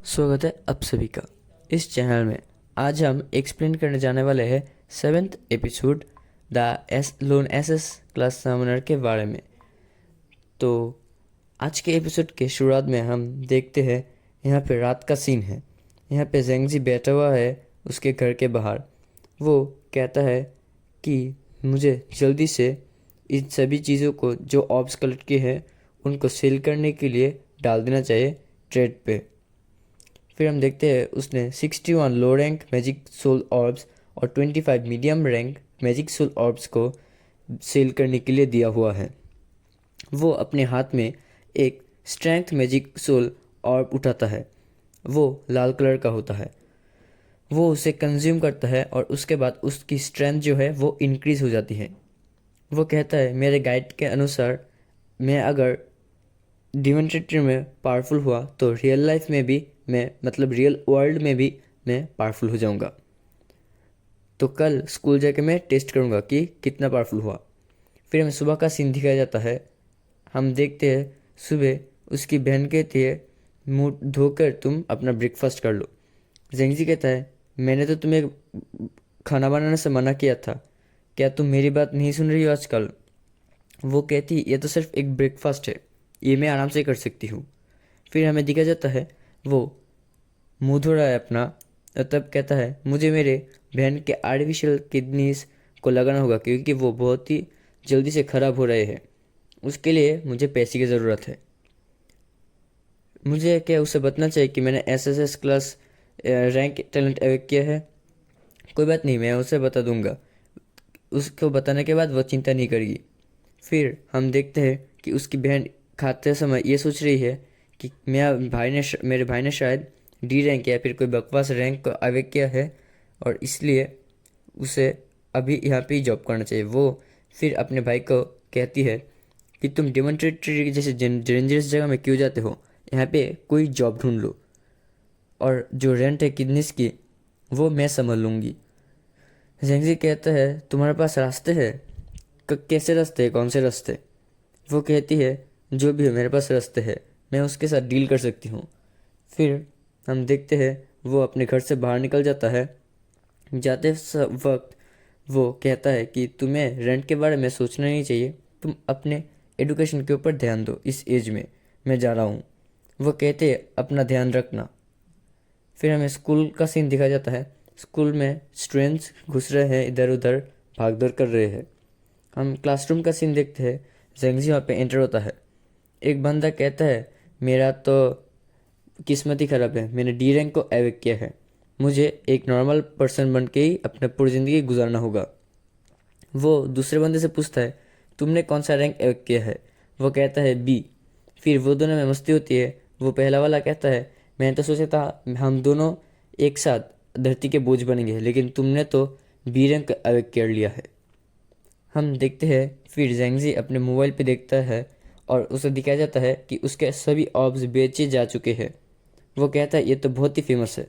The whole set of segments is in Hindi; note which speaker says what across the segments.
Speaker 1: स्वागत है आप सभी का इस चैनल में। आज हम एक्सप्लेन करने जाने वाले हैं 7th episode the loan SS class Sumner के बारे में। तो आज के एपिसोड के शुरुआत में हम देखते हैं यहाँ पे रात का सीन है। यहाँ पे जेंगजी बैठा हुआ है उसके घर के बाहर। वो कहता है कि मुझे जल्दी से इन सभी चीज़ों को जो ऑब्स कलेक्ट किए हैं उनको सेल करने के लिए डाल देना चाहिए ट्रेड पे। फिर हम देखते हैं उसने 61 low rank magic soul orbs और 25 medium rank magic soul orbs को सेल करने के लिए दिया हुआ है। वो अपने हाथ में एक स्ट्रेंथ मैजिक सोल ऑर्ब उठाता है। वो लाल कलर का होता है। वो उसे कंज्यूम करता है और उसके बाद उसकी स्ट्रेंथ जो है वो इंक्रीज़ हो जाती है। वो कहता है मेरे गाइड के अनुसार मैं अगर डिमोन्स्ट्रेटर में पावरफुल हुआ तो रियल लाइफ में भी मैं मतलब रियल वर्ल्ड में भी मैं पावरफुल हो जाऊंगा। तो कल स्कूल जाके मैं टेस्ट करूंगा कि कितना पावरफुल हुआ। फिर हमें सुबह का सीन दिखाया जाता है। हम देखते हैं सुबह उसकी बहन कहती है मुंह धोकर तुम अपना ब्रेकफास्ट कर लो। जेंगजी कहता है मैंने तो तुम्हें खाना बनाने से मना किया था, क्या तुम मेरी बात नहीं सुन रही हो आजकल। वो कहती ये तो सिर्फ एक ब्रेकफास्ट है, ये मैं आराम से कर सकती हूँ। फिर हमें दिखा जाता है वो मुंह धो रहा है अपना और तब कहता है मुझे मेरे बहन के आर्टिफिशियल किडनीज को लगाना होगा क्योंकि वो बहुत ही जल्दी से ख़राब हो रहे हैं। उसके लिए मुझे पैसे की ज़रूरत है। मुझे क्या उसे बताना चाहिए कि मैंने SSS class rank talent awake किया है। कोई बात नहीं, मैं उसे बता दूंगा। उसको बताने के बाद वो चिंता नहीं करेगी। फिर हम देखते हैं कि उसकी बहन खाते समय ये सोच रही है कि मेरे भाई ने शायद डी रैंक या फिर कोई बकवास रैंक को अवेक किया है और इसलिए उसे अभी यहाँ पे ही जॉब करना चाहिए। वो फिर अपने भाई को कहती है कि तुम डेमोन्स्ट्रेटरी जैसे डेंजरस जगह में क्यों जाते हो, यहाँ पे कोई जॉब ढूंढ लो और जो रेंट है किडनीस की वो मैं संभाल लूँगी। जेंगजी कहता है तुम्हारे पास रास्ते हैं। कैसे रास्ते हैं, कौन से रास्ते। वो कहती है जो भी है मेरे पास रास्ते है, मैं उसके साथ डील कर सकती हूँ। फिर हम देखते हैं वो अपने घर से बाहर निकल जाता है। जाते वक्त वो कहता है कि तुम्हें रेंट के बारे में सोचना नहीं चाहिए, तुम अपने एडुकेशन के ऊपर ध्यान दो, इस एज में मैं जा रहा हूँ। वो कहते हैं अपना ध्यान रखना। फिर हमें स्कूल का सीन दिखाया जाता है। स्कूल में स्टूडेंट्स घुस रहे हैं, इधर उधर भाग दौड़ कर रहे हैं। हम क्लासरूम का सीन देखते हैं। जेंगजी वहाँ पे एंटर होता है। एक बंदा कहता है मेरा तो किस्मत ही ख़राब है, मैंने डी रैंक को एवेक किया है, मुझे एक नॉर्मल पर्सन बन के ही अपना पूरी ज़िंदगी गुजारना होगा। वो दूसरे बंदे से पूछता है तुमने कौन सा रैंक एवेक किया है। वो कहता है बी। फिर वो दोनों में मस्ती होती है। वो पहला वाला कहता है मैंने तो सोचा था हम दोनों एक साथ धरती के बोझ बनेंगे, लेकिन तुमने तो बी रैंक एवेक कर लिया है। हम देखते हैं फिर जेंगजी अपने मोबाइल पे देखता है और उसे दिखाया जाता है कि उसके सभी ऑब्स बेचे जा चुके हैं। वो कहता है ये तो बहुत ही फेमस है,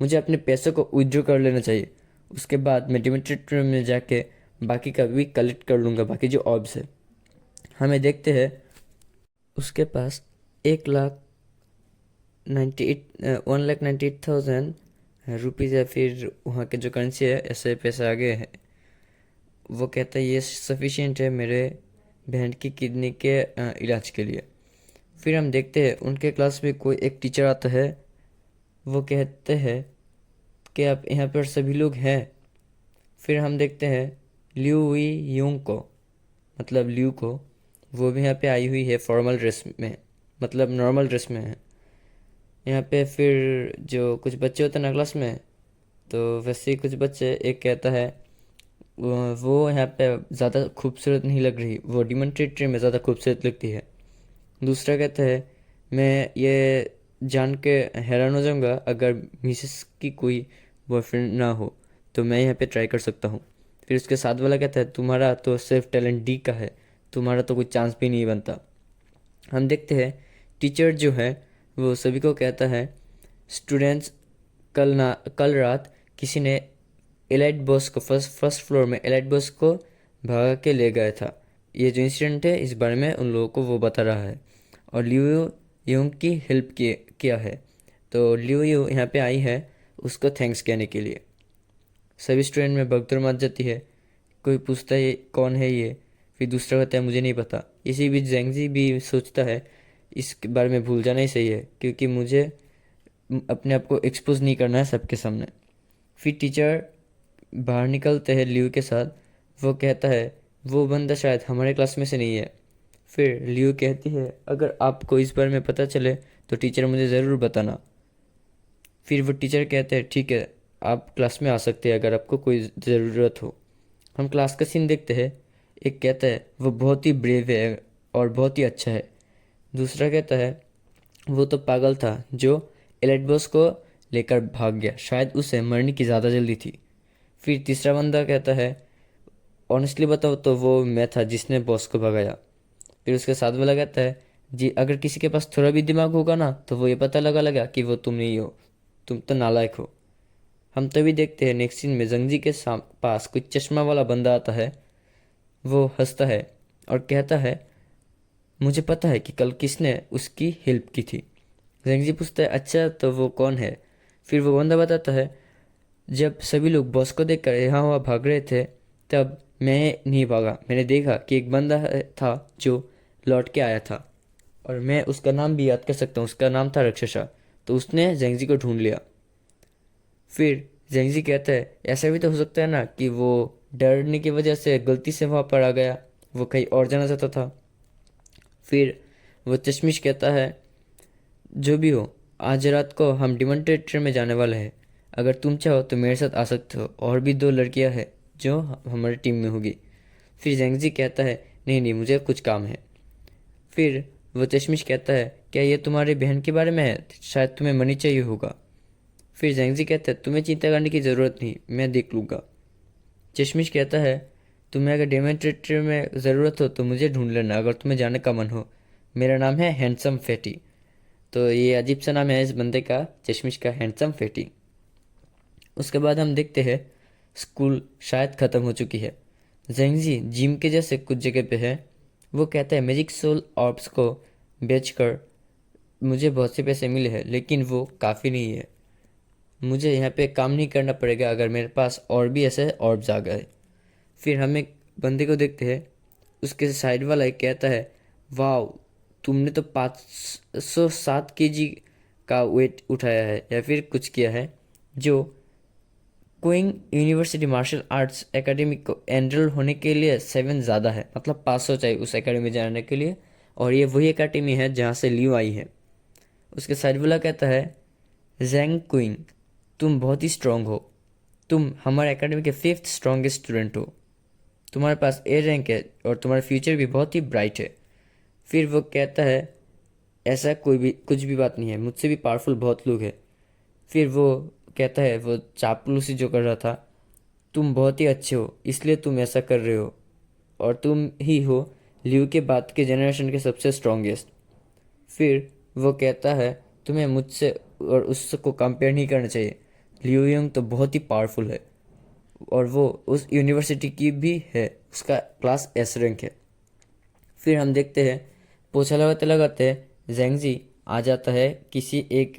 Speaker 1: मुझे अपने पैसों को विड्रॉ कर लेना चाहिए। उसके बाद मैं डिमेट्रियम में जाके बाकी का भी कलेक्ट कर लूँगा, बाकी जो ऑब्स है। हमें देखते हैं उसके पास 1,98,000 रुपीज़ या फिर वहाँ के जो करेंसी है ऐसे पैसे आ गए हैं। वो कहता है ये सफिशिएंट है मेरे बहन की किडनी के इलाज के लिए। फिर हम देखते हैं उनके क्लास में कोई एक टीचर आता है। वो कहते हैं कि आप यहाँ पर सभी लोग हैं। फिर हम देखते हैं ल्यू हुई यूंग को, मतलब ल्यू को। वो भी यहाँ पे आई हुई है फॉर्मल ड्रेस में, मतलब नॉर्मल ड्रेस में है यहाँ पे। फिर जो कुछ बच्चे होते हैं ना क्लास में, तो वैसे ही कुछ बच्चे, एक कहता है वो यहाँ पे ज़्यादा खूबसूरत नहीं लग रही, वो डिमोन्स्ट्रेटरी में ज़्यादा खूबसूरत लगती है। दूसरा कहता है मैं ये जान के हैरान हो जाऊँगा अगर मिसेस की कोई बॉयफ्रेंड ना हो, तो मैं यहाँ पे ट्राई कर सकता हूँ। फिर उसके साथ वाला कहता है तुम्हारा तो सिर्फ टैलेंट डी का है, तुम्हारा तो कोई चांस भी नहीं बनता। हम देखते हैं टीचर जो है वो सभी को कहता है स्टूडेंट्स कल रात किसी ने एलाइट बॉस को फर्स्ट फ्लोर में एलाइट बॉस को भगा के ले गया था। ये जो इंसिडेंट है इस बारे में उन लोगों को वो बता रहा है और लियो योंग की हेल्प किया है। तो लियो यू यहाँ पे आई है उसको थैंक्स कहने के लिए। सभी स्टूडेंट में भगदड़ मच जाती है। कोई पूछता है कौन है ये, फिर दूसरा कहता है मुझे नहीं पता। इसी बीच जेंगजी भी सोचता है इस बारे में भूल जाना ही सही है, क्योंकि मुझे अपने आप को एक्सपोज नहीं करना है सबके सामने। फिर टीचर बाहर निकलते हैं लियू के साथ। वो कहता है वो बंदा शायद हमारे क्लास में से नहीं है। फिर लियू कहती है अगर आपको इस बारे में पता चले तो टीचर मुझे ज़रूर बताना। फिर वो टीचर कहते हैं ठीक है, आप क्लास में आ सकते हैं अगर आपको कोई ज़रूरत हो। हम क्लास का सीन देखते हैं। एक कहता है वो बहुत ही ब्रेव है और बहुत ही अच्छा है। दूसरा कहता है वो तो पागल था जो एलाइट बॉस को लेकर भाग गया, शायद उसे मरने की ज़्यादा जल्दी थी। फिर तीसरा बंदा कहता है ऑनेस्टली बताओ तो वो मैं था जिसने बॉस को भगाया। फिर उसके साथ वाला कहता है जी अगर किसी के पास थोड़ा भी दिमाग होगा ना तो वो ये पता लगा कि वो तुम नहीं हो, तुम तो नालायक हो। हम तभी देखते हैं नेक्स्ट सीन में जंगजी के पास कोई चश्मा वाला बंदा आता है। वो हंसता है और कहता है मुझे पता है कि कल किसने उसकी हेल्प की थी। जंगजी पूछता है अच्छा तो वो कौन है। फिर वो बंदा बताता है जब सभी लोग बॉस को देखकर यहाँ वहाँ भाग रहे थे तब मैं नहीं भागा। मैंने देखा कि एक बंदा था जो लौट के आया था और मैं उसका नाम भी याद कर सकता हूँ, उसका नाम था राक्षसा। तो उसने जेंगजी को ढूंढ लिया। फिर जेंगजी कहता है ऐसा भी तो हो सकता है ना कि वो डरने की वजह से गलती से वहाँ पर आ गया, वो कहीं और जाना चाहता था। फिर वो चश्मिश कहता है जो भी हो आज रात को हम डिमन टेरेटरी में जाने वाले हैं। अगर तुम चाहो तो मेरे साथ आ सकते हो, और भी दो लड़कियां हैं जो हमारी टीम में होगी। फिर जेंगजी कहता है नहीं नहीं मुझे कुछ काम है। फिर वो चश्मिश कहता है क्या ये तुम्हारी बहन के बारे में है, शायद तुम्हें मनी चाहिए होगा। फिर जेंगजी कहता है तुम्हें चिंता करने की ज़रूरत नहीं, मैं देख लूँगा। चश्मिश कहता है तुम्हें अगर डेमन टेरेटरी में ज़रूरत हो तो मुझे ढूंढ लेना अगर तुम्हें जाने का मन हो। मेरा नाम है हैंडसम फैटी। तो ये अजीब सा नाम है इस बंदे का, चश्मिश का, हैंडसम फैटी। उसके बाद हम देखते हैं स्कूल शायद ख़त्म हो चुकी है। जेंगजी जिम के जैसे कुछ जगह पे है। वो कहता है मैजिक सोल ऑर्ब्स को बेचकर मुझे बहुत से पैसे मिले हैं लेकिन वो काफ़ी नहीं है। मुझे यहाँ पे काम नहीं करना पड़ेगा अगर मेरे पास और भी ऐसे ऑर्ब्स आ गए। फिर हम एक बंदे को देखते हैं। उसके साइड वाला एक कहता है वाह तुमने तो 507 kg का वेट उठाया है या फिर कुछ किया है, जो queen university martial arts academy को एनरोल होने के लिए 7 ज़्यादा है, मतलब 500 चाहिए उस एकेडमी में जाने के लिए। और ये वही एकेडमी है जहाँ से लियो आई है। उसके साइड वाला कहता है जैंग क्वीन तुम बहुत ही स्ट्रांग हो, तुम हमारे एकेडमी के 5th स्ट्रॉन्गेस्ट स्टूडेंट हो, तुम्हारे पास ए रैंक है और तुम्हारा फ्यूचर भी बहुत ही ब्राइट है। फिर वो कहता है ऐसा कुछ भी बात नहीं है, मुझसे भी पावरफुल बहुत लोग हैं। फिर वो कहता है वो चापलूसी जो कर रहा था, तुम बहुत ही अच्छे हो इसलिए तुम ऐसा कर रहे हो और तुम ही हो लियू के बाद के जनरेशन के सबसे स्ट्रॉन्गेस्ट। फिर वो कहता है तुम्हें मुझसे और उसको कंपेयर नहीं करना चाहिए, लियू यंग तो बहुत ही पावरफुल है और वो उस यूनिवर्सिटी की भी है, उसका क्लास एस रैंक है। फिर हम देखते हैं पोछा लगाते लगाते जेंगजी आ जाता है किसी एक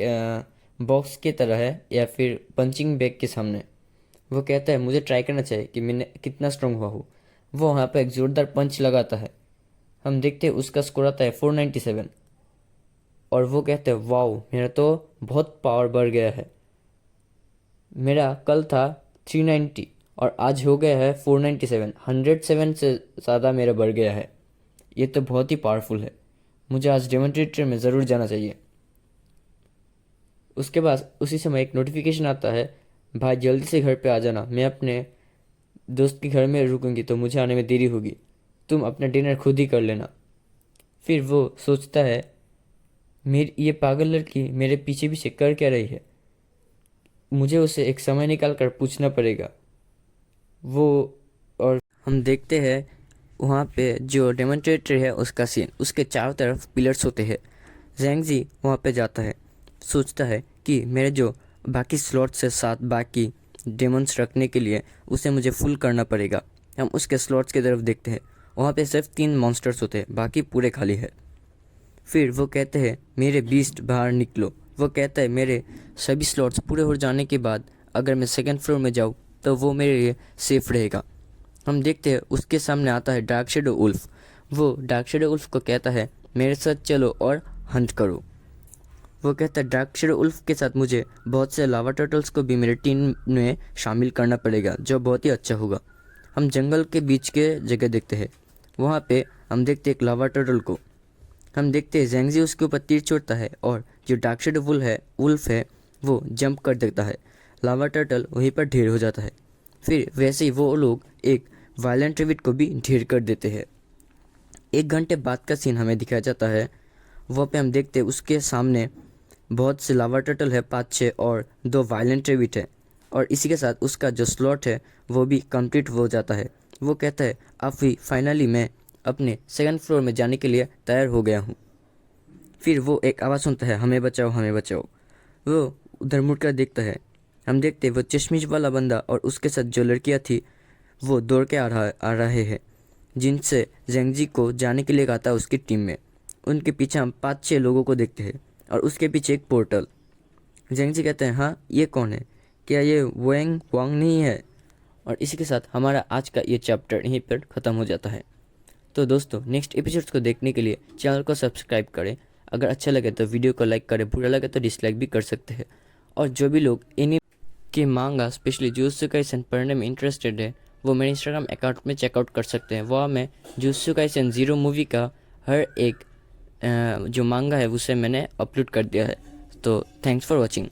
Speaker 1: बॉक्स की तरह है या फिर पंचिंग बैग के सामने। वो कहता है मुझे ट्राई करना चाहिए कि मैंने कितना स्ट्रांग हुआ हूँ। वो वहाँ पर एक ज़ोरदार पंच लगाता है। हम देखते हैं उसका स्कोर आता है 497 और वो कहते हैं वाओ मेरा तो बहुत पावर बढ़ गया है, मेरा कल था 390 और आज हो गया है 497, 107 से ज़्यादा मेरा बढ़ गया है। ये तो बहुत ही पावरफुल है, मुझे आज डेमोन्स्ट्रेटर में ज़रूर जाना चाहिए। उसके बाद उसी समय एक नोटिफिकेशन आता है भाई जल्दी से घर पे आ जाना, मैं अपने दोस्त के घर में रुकूंगी तो मुझे आने में देरी होगी, तुम अपना डिनर खुद ही कर लेना। फिर वो सोचता है मेरी ये पागल लड़की मेरे पीछे पीछे कर क्या रही है, मुझे उसे एक समय निकाल कर पूछना पड़ेगा। वो और हम देखते हैं वहाँ पे जो डेमोन्स्ट्रेटर है उसका सीन, उसके चारों तरफ पिलर्स होते हैं। जेंगजी वहाँ पे जाता है, सोचता है कि मेरे जो बाकी स्लॉट से साथ बाकी डेमन्स रखने के लिए उसे मुझे फुल करना पड़ेगा। हम उसके स्लॉट्स की तरफ देखते हैं, वहाँ पे सिर्फ 3 मॉन्स्टर्स होते हैं, बाकी पूरे खाली है। फिर वो कहते हैं मेरे बीस्ट बाहर निकलो, वो कहता है मेरे सभी स्लॉट्स पूरे हो जाने के बाद अगर मैं सेकंड फ्लोर में जाऊँ तो वो मेरे लिए सेफ रहेगा। हम देखते हैं उसके सामने आता है डार्क शेडो उल्फ। वो डार्क शेडो उल्फ को कहता है मेरे साथ चलो और हंट करो। वो कहता है डार्क शेडो उल्फ के साथ मुझे बहुत से लावा टर्टल्स को भी मेरे टीम में शामिल करना पड़ेगा, जो बहुत ही अच्छा होगा। हम जंगल के बीच के जगह देखते हैं। वहाँ पे हम देखते हैं एक लावा टर्टल को। हम देखते हैं ज़ेंगजी उसके ऊपर तीर छोड़ता है और जो डार्क शेडो उल्फ है वो जंप कर देता है। लावा टर्टल वहीं पर ढेर हो जाता है। फिर वैसे ही वो लोग एक वायलेंट रेविट को भी ढेर कर देते हैं। 1 घंटे बाद का सीन हमें दिखाया जाता है। वहाँ पे हम देखते हैं उसके सामने बहुत से लावा टर्टल है 5-6 और 2 वायलेंट रेविट है, और इसी के साथ उसका जो स्लॉट है वो भी कंप्लीट हो जाता है। वो कहता है अब भी फाइनली मैं अपने सेकंड फ्लोर में जाने के लिए तैयार हो गया हूँ। फिर वो एक आवाज़ सुनता है हमें बचाओ हमें बचाओ। वो उधर मुड़कर देखता है। हम देखते वो चश्मिश वाला बंदा और उसके साथ जो लड़कियाँ थी वो दौड़ के आ रहे हैं, जिनसे ज़ेंगजी को जाने के लिए कहा था उसकी टीम में। उनके पीछे हम 5-6 लोगों को देखते हैं और उसके पीछे एक पोर्टल। ज़ेंगजी कहते हैं हाँ ये कौन है, क्या ये वेंग वांग नहीं है? और इसी के साथ हमारा आज का ये चैप्टर यहीं पर ख़त्म हो जाता है। तो दोस्तों नेक्स्ट एपिसोड्स को देखने के लिए चैनल को सब्सक्राइब करें। अगर अच्छा लगे तो वीडियो को लाइक करें, बुरा लगे तो डिसलाइक भी कर सकते हैं। और जो भी लोग इन्हीं के मांगा स्पेशली जुजुत्सु काइसेन पढ़ने में इंटरेस्टेड है वो मेरे इंस्टाग्राम अकाउंट में चेकआउट कर सकते हैं। वहाँ मैं जुजुत्सु काइसेन 0 मूवी का हर एक जो मांगा है उसे मैंने अपलोड कर दिया है। तो थैंक्स फॉर वॉचिंग।